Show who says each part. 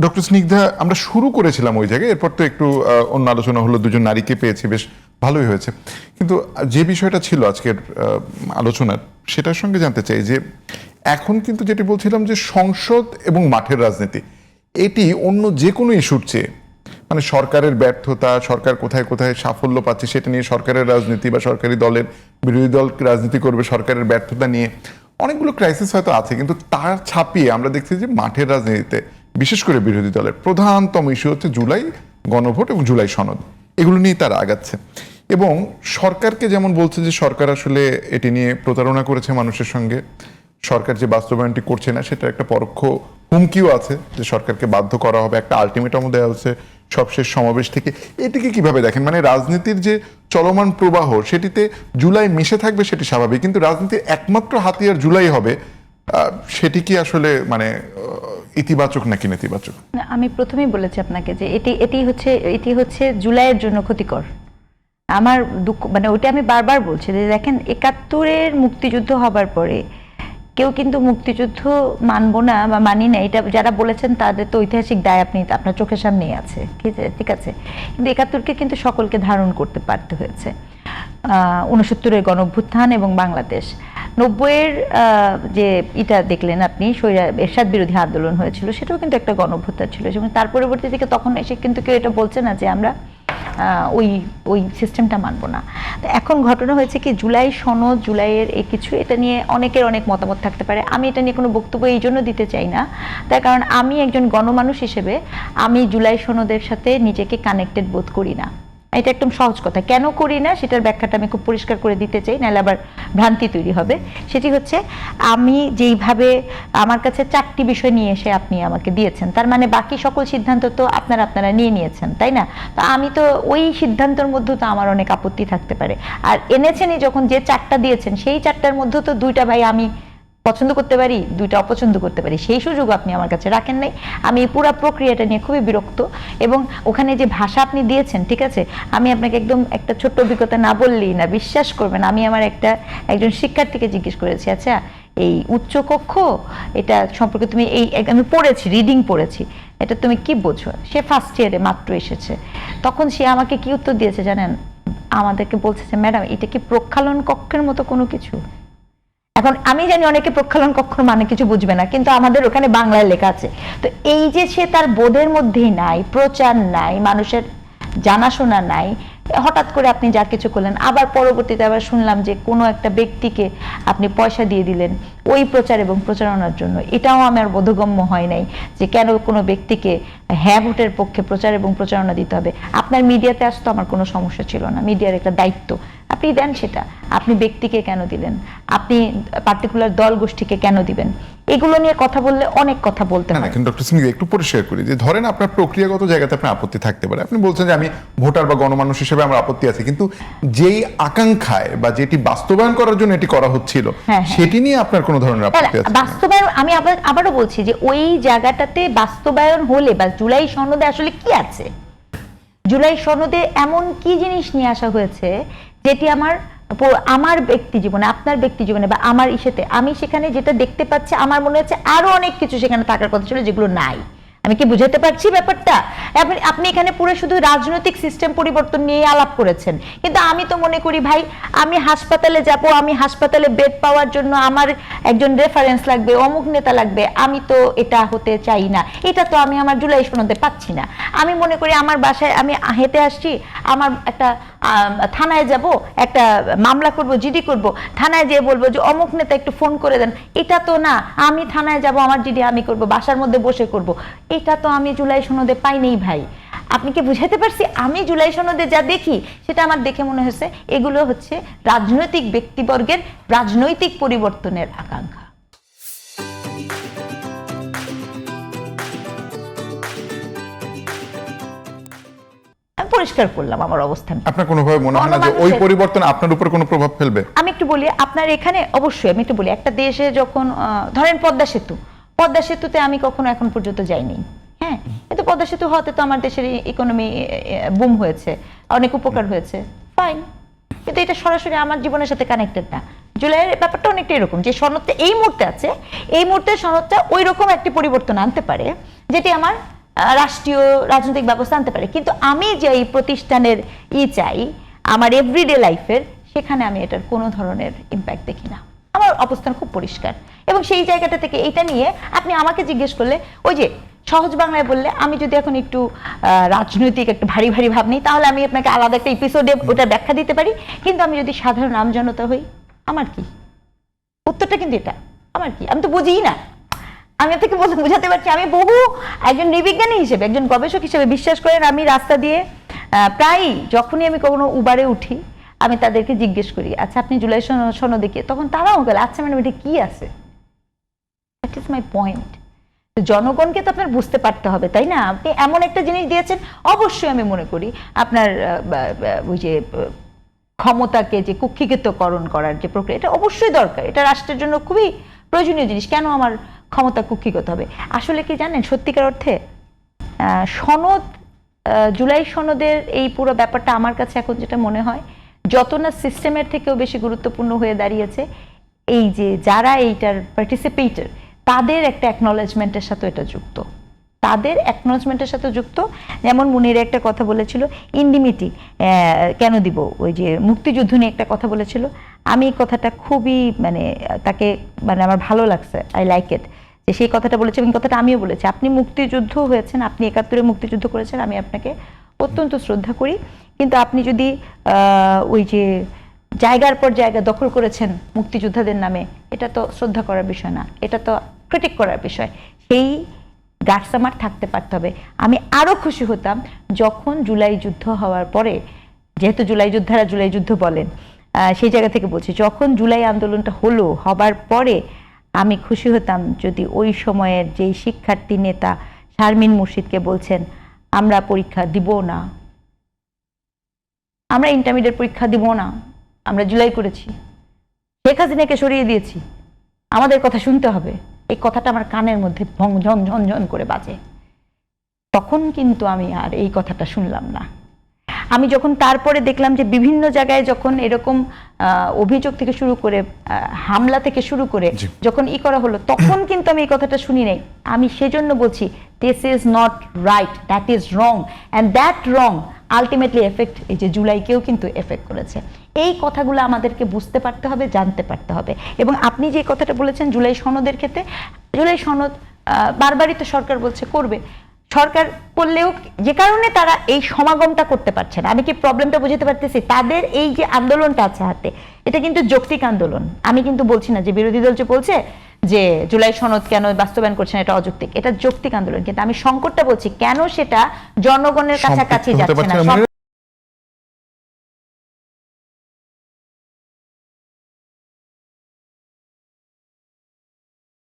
Speaker 1: Doctor Snigdha, আমরা শুরু করেছিলাম ওই জায়গায়, এরপর তো একটু অন্য আলোচনা হলো, দুজন নারীকে পেয়েছি, বেশ ভালোই হয়েছে। কিন্তু যে বিষয়টা ছিল আজকের আলোচনার, সেটার সঙ্গে জানতে চাই যে এখন কিন্তু যেটি বলছিলাম যে সংসদ এবং মাঠের রাজনীতি, এটি অন্য যে কোনো ইস্যুর চেয়ে, মানে সরকারের ব্যর্থতা, সরকার কোথায় কোথায় সাফল্য পাচ্ছে সেটা নিয়ে সরকারের রাজনীতি, বা সরকারি দলের বিরোধী দল রাজনীতি করবে সরকারের ব্যর্থতা নিয়ে, অনেকগুলো ক্রাইসিস হয়তো আছে, কিন্তু তার ছাপিয়ে আমরা দেখছি যে মাঠের রাজনীতিতে বিশেষ করে বিরোধী দলের প্রধানতম ইস্যু হচ্ছে জুলাই গণভোট এবং জুলাই সনদ। এগুলো নিয়ে তারা আগাচ্ছে এবং সরকারকে যেমন বলছে যে সরকার আসলে এটি নিয়ে প্রতারণা করেছে মানুষের সঙ্গে, সরকার যে বাস্তবায়নটি করছে না সেটা একটা পরোক্ষ হুমকিও আছে যে সরকারকে বাধ্য করা হবে, একটা আলটিমেটামও দেওয়া হচ্ছে সবশেষ সমাবেশ থেকে। এটিকে কিভাবে দেখেন? মানে রাজনীতির যে চলমান প্রবাহ সেটিতে জুলাই মিশে থাকবে সেটি স্বাভাবিক, কিন্তু রাজনীতির একমাত্র হাতিয়ার জুলাই হবে, সেটি কি আসলে মানে ইতিবাচক নাকি নেতিবাচক?
Speaker 2: আমি প্রথমেই বলেছি আপনাকে যে এটি হচ্ছে জুলাইয়ের জন্য ক্ষতিকর। আমার দুঃখ, মানে ওইটা আমি বারবার বলছি যে দেখেন, ৭১-এর মুক্তিযুদ্ধ হবার পরে কেউ কিন্তু মুক্তিযুদ্ধ মানবো না বা মানি না, এটা যারা বলেছেন তাদের তো ঐতিহাসিক দায় আপনার চোখের সামনেই আছে, ঠিক আছে। কিন্তু ৭১-কে কিন্তু সকলকে ধারণ করতে পারতে হয়েছে। ৬৯-এর গণঅভ্যুত্থান এবং বাংলাদেশ, ৯০-এর যে এটা দেখলেন আপনি, এরশাদ বিরোধী আন্দোলন হয়েছিল, সেটাও কিন্তু একটা গণঅভ্যুত্থান ছিল। এবং তার পরবর্তী থেকে তখন এসে কিন্তু কেউ এটা বলছে না যে আমরা ওই সিস্টেমটা মানবো না। তো এখন ঘটনা হয়েছে কি, জুলাই সনদ, জুলাইয়ের এই কিছু, এটা নিয়ে অনেকের অনেক মতামত থাকতে পারে। আমি এটা নিয়ে কোনো বক্তব্য এই জন্য দিতে চাই না, তার কারণ আমি একজন গণমানুষ হিসেবে আমি জুলাই সনদের সাথে নিজেকে কানেক্টেড বোধ করি না। এটা একদম সহজ কথা। কেন করি না সেটার ব্যাখ্যাটা আমি খুব পরিষ্কার করে দিতে চাই, নাহলে আবার ভ্রান্তি তৈরি হবে। সেটি হচ্ছে, আমি যেইভাবে আমার কাছে 4টি বিষয় নিয়ে এসে আপনি আমাকে দিয়েছেন, তার মানে বাকি সকল সিদ্ধান্ত তো আপনারা নিয়ে নিয়েছেন, তাই না? তো আমি তো ওই সিদ্ধান্তের মধ্যে তো আমার অনেক আপত্তি থাকতে পারে। আর এনেছেনই যখন, যে 4টা দিয়েছেন সেই 4টার মধ্যে তো 2টা ভাই আমি পছন্দ করতে পারি, 2টা অপছন্দ করতে পারি, সেই সুযোগ আপনি আমার কাছে রাখেন নাই। আমি এই পুরো প্রক্রিয়াটা নিয়ে খুবই বিরক্ত। এবং ওখানে যে ভাষা আপনি দিয়েছেন, ঠিক আছে, আমি আপনাকে একদম একটা ছোট্ট অভিজ্ঞতা না বললেই না, বিশ্বাস করবেন, আমি আমার একজন শিক্ষার্থীকে জিজ্ঞেস করেছি, আচ্ছা এই উচ্চকক্ষ, এটা সম্পর্কে তুমি আমি পড়েছি, রিডিং পড়েছি, এটা তুমি কি বোঝো? সে ফার্স্ট ইয়ারে মাত্র এসেছে। তখন সে আমাকে কি উত্তর দিয়েছে জানেন? আমাদেরকে বলছে যে ম্যাডাম, এটা কি প্রক্ষালন কক্ষের মতো কোনো কিছু? এখন আমি জানি অনেকে প্রক্ষালন কক্ষ মানে কিছু বুঝবে না, কিন্তু আমাদের ওখানে বাংলায় লেখা আছে। তো এই যে সে তার বোধের মধ্যেই নাই, প্রচার নাই, মানুষের জানাশোনা নাই, হঠাৎ করে আপনি যা কিছু করলেন। আবার পরবর্তীতে আবার শুনলাম যে কোনো একটা ব্যক্তিকে আপনি পয়সা দিয়ে দিলেন ওই প্রচার এবং প্রচারণার জন্য। এটাও আমার বোধগম্য হয় নাই যে কেন কোনো ব্যক্তিকে হ্যাঁ ভোটের পক্ষে প্রচার এবং প্রচারণা দিতে হবে। আপনার মিডিয়াতে আসতো আমার কোনো সমস্যা ছিল না, মিডিয়ার একটা দায়িত্ব, আপনি দেন সেটা। আপনি ব্যক্তিকে কেন দিলেন? আপনি পার্টিকুলার দল গোষ্ঠীকে কেন দিবেন? এগুলো নিয়ে কথা বললে অনেক কথা বলতে হয়।
Speaker 1: কিন্তু ডক্টর সিং, একটু পরিষ্কার করি যে ধরেন আপনার প্রক্রিয়াগত জায়গাতে আপনার আপত্তি থাকতে পারে, আপনি বলছেন যে আমি ভোটার বা গণমানুষ হিসেবে আমার আপত্তি আছে, কিন্তু যেই আকাঙ্ক্ষায় বা যেটি বাস্তবায়ন করার জন্য এটি করা হচ্ছিল সেটি নিয়ে আপনার কোনো ধরনের আপত্তি আছে?
Speaker 2: বাস্তবায়ন, আমি আবারও বলছি যে ওই জায়গাটাতে বাস্তবায়ন হলে, বা জুলাই সনদে আসলে কি আছে, জুলাই সনদে এমন কি জিনিস নিয়ে আসা হয়েছে যেটি আমার ব্যক্তি জীবনে, আপনার ব্যক্তি জীবনে বা আমার ইসেতে, আমি সেখানে যেটা দেখতে পাচ্ছি, আমার মনে হচ্ছে আরো অনেক কিছু সেখানে থাকার কথা ছিল যেগুলো নাই। আমি কি বুঝাতে পারছি ব্যাপারটা? আপনি এখানে পুরো শুধু রাজনৈতিক সিস্টেম পরিবর্তন নিয়ে আলাপ করেছেন, কিন্তু আমি তো মনে করি ভাই, আমি হাসপাতালে যাব, আমি হাসপাতালে বেড পাওয়ার জন্য আমার একজন রেফারেন্স লাগবে, অমুক নেতা লাগবে, আমি তো এটা হতে চাই না। এটা তো আমি আমার জুলাই সনদে পাচ্ছি না। আমি মনে করি আমার বাসায় আমি হেঁটে আসছি, আমার একটা থানায় যাব, একটা মামলা করব, জিডি করব, থানায় যেয়ে বলবো যে অমুক নেতা একটু ফোন করে দেন, এটা তো না। আমি থানায় যাব, আমার জিডি আমি করব, বাসার মধ্যে বসে করব, এটা তো আমি জুলাই সনদে পাই নেই ভাই। আপনি কি বুঝাতে পারছি? আমি জুলাই সনদে যা দেখি সেটা আমার দেখে মনে হচ্ছে এগুলো হচ্ছে রাজনৈতিক ব্যক্তিবর্গের রাজনৈতিক পরিবর্তনের আকাঙ্ক্ষা। পরিষ্কার করলাম আমার অবস্থান।
Speaker 1: আপনার কোনোভাবে মনে হয় না যে ওই পরিবর্তন আপনার উপর কোনো প্রভাব ফেলবে?
Speaker 2: আমি একটু বলি, আপনার এখানে অবশ্যই আমি একটু বলি, একটা দেশে যখন ধরেন পদ্মা সেতুতে আমি কখনো এখন পর্যন্ত যাইনি, হ্যাঁ, কিন্তু পদ্মা সেতু হতে তো আমার দেশের ইকোনমি বুম হয়েছে, অনেক উপকার হয়েছে, ফাইন। কিন্তু এটা সরাসরি আমার জীবনের সাথে কানেক্টেড না। জুলাইয়ের ব্যাপারটা অনেকটা এরকম যে সনদটা এই মুহূর্তে আছে, এই মুহূর্তে সনদটা ওই রকম একটি পরিবর্তন আনতে পারে যেটি আমার রাষ্ট্রীয় রাজনৈতিক ব্যবস্থা আনতে পারে, কিন্তু আমি যে এই প্রতিষ্ঠানের চাই আমার এভরিডে লাইফের, সেখানে আমি এটার কোনো ধরনের ইম্প্যাক্ট দেখি না। আমার অবস্থান খুব পরিষ্কার, এবং সেই জায়গাটা থেকে এটা নিয়ে আপনি আমাকে জিজ্ঞেস করলে, ওই যে সহজ বাংলায় বললে, আমি যদি এখন একটু রাজনৈতিক একটু ভারী ভারী ভাব নিই, তাহলে আমি আপনাকে আলাদা একটা এপিসোডে ওটা ব্যাখ্যা দিতে পারি। কিন্তু আমি যদি সাধারণ আমজনতা হই, আমার কি? উত্তরটা কিন্তু এটা, আমার কি? আমি তো বুঝিই না। আমি আপনাকে বোঝাতে পারছি, আমি বহু একজন নৃবিজ্ঞানী হিসেবে, একজন গবেষক হিসেবে, বিশ্বাস করেন আমি রাস্তা দিয়ে প্রায়ই যখনই আমি কোনো উবারে উঠি, আমি তাদেরকে জিজ্ঞেস করি, আচ্ছা আপনি জুলাই সনদে কি? তখন তারাও বলে, আচ্ছা ম্যাডাম এটা কি আছে? That is my point. জনগণকে তো আপনার বুঝতে পারতে হবে, তাই না? আপনি এমন একটা জিনিস দিয়েছেন, অবশ্যই আমি মনে করি আপনার ওই যে ক্ষমতাকে যে কুক্ষিগতকরণ করার যে প্রক্রিয়া, এটা অবশ্যই দরকার, এটা রাষ্ট্রের জন্য খুবই প্রয়োজনীয় জিনিস। কেন আমার ক্ষমতা কুক্ষিগত হবে? আসলে কি জানেন, সত্যিকার অর্থে সনদ, জুলাই সনদের এই পুরো ব্যাপারটা আমার কাছে এখন যেটা মনে হয়, যত না সিস্টেমের থেকেও বেশি গুরুত্বপূর্ণ হয়ে দাঁড়িয়েছে এই যে যারা এইটার পার্টিসিপেটর, তাদের একটা অ্যাকনলেজমেন্টের সাথে এটা যুক্ত, তাদের অ্যাকনলেজমেন্টের সাথে যুক্ত। যেমন মুনির একটা কথা বলেছিল, ইন্ডিমিটি কেন দিব, ওই যে মুক্তিযুদ্ধ নিয়ে একটা কথা বলেছিল, আমি এই কথাটা খুবই তাকে আমার ভালো লাগছে, আই লাইক ইট, যে সেই কথাটা বলেছে, এবং কথাটা আমিও বলেছি। আপনি মুক্তিযুদ্ধ হয়েছেন, আপনি ৭১-এ মুক্তিযুদ্ধ করেছেন, আমি আপনাকে অত্যন্ত শ্রদ্ধা করি, কিন্তু আপনি যদি ওই যে জায়গার পর জায়গা দখল করেছেন মুক্তিযোদ্ধাদের নামে, এটা তো শ্রদ্ধা করার বিষয় না, এটা তো ক্রিটিক করার বিষয়। সেই গাটস আমার থাকতে পারতে হবে। আমি আরো খুশি হতাম যখন জুলাই যুদ্ধ হওয়ার পরে, যেহেতু জুলাই যোদ্ধারা জুলাই যুদ্ধ বলেন, সেই জায়গা থেকে বলছি, যখন জুলাই আন্দোলনটা হবার পরে আমি খুশি হতাম যদি ওই সময়ের যেই শিক্ষার্থী নেতা শারমিন মুর্শিদকে বলছেন, আমরা পরীক্ষা দিব না, আমরা ইন্টারমিডিয়েট পরীক্ষা দিব না, আমরা জুলাই করেছি, শেখ হাসিনাকে সরিয়ে দিয়েছি, আমাদের কথা শুনতে হবে, এই কথাটা আমার কানের মধ্যে ঝন ঝন ঝন করে বাজে। তখন কিন্তু আমি আর এই কথাটা শুনলাম না। আমি যখন তারপরে দেখলাম যে বিভিন্ন জায়গায় যখন এরকম অভিযোগ থেকে শুরু করে হামলা থেকে শুরু করে যখন করা হলো, তখন কিন্তু আমি এই কথাটা শুনি নাই। আমি সেজন্য বলছি, this is not right, that is wrong, and that wrong ultimately effect এই যে জুলাইকেও কিন্তু এফেক্ট করেছে। এই কথাগুলো আমাদেরকে বুঝতে পারতে হবে, জানতে পারতে হবে। এবং আপনি যে কথাটা বলেছেন জুলাই সনদের ক্ষেত্রে, জুলাই সনদ বারবারই তো সরকার বলছে করবে, সরকার করলেও যে কারণে তারা এই সমাগমটা করতে পারছে না, আমি কি প্রবলেমটা বুঝতে পারতেছি? তাদের এই যে আন্দোলনটা আছে হাতে, এটা কিন্তু যৌক্তিক আন্দোলন। আমি কিন্তু বলছি না যে বিরোধী দল যে বলছে যে জুলাই সনদ কেন বাস্তবায়ন করছে না, এটা অযৌক্তিক, এটা যৌক্তিক আন্দোলন। কিন্তু আমি সংকটটা বলছি কেন সেটা জনগণের কাছাকাছি যাচ্ছে না।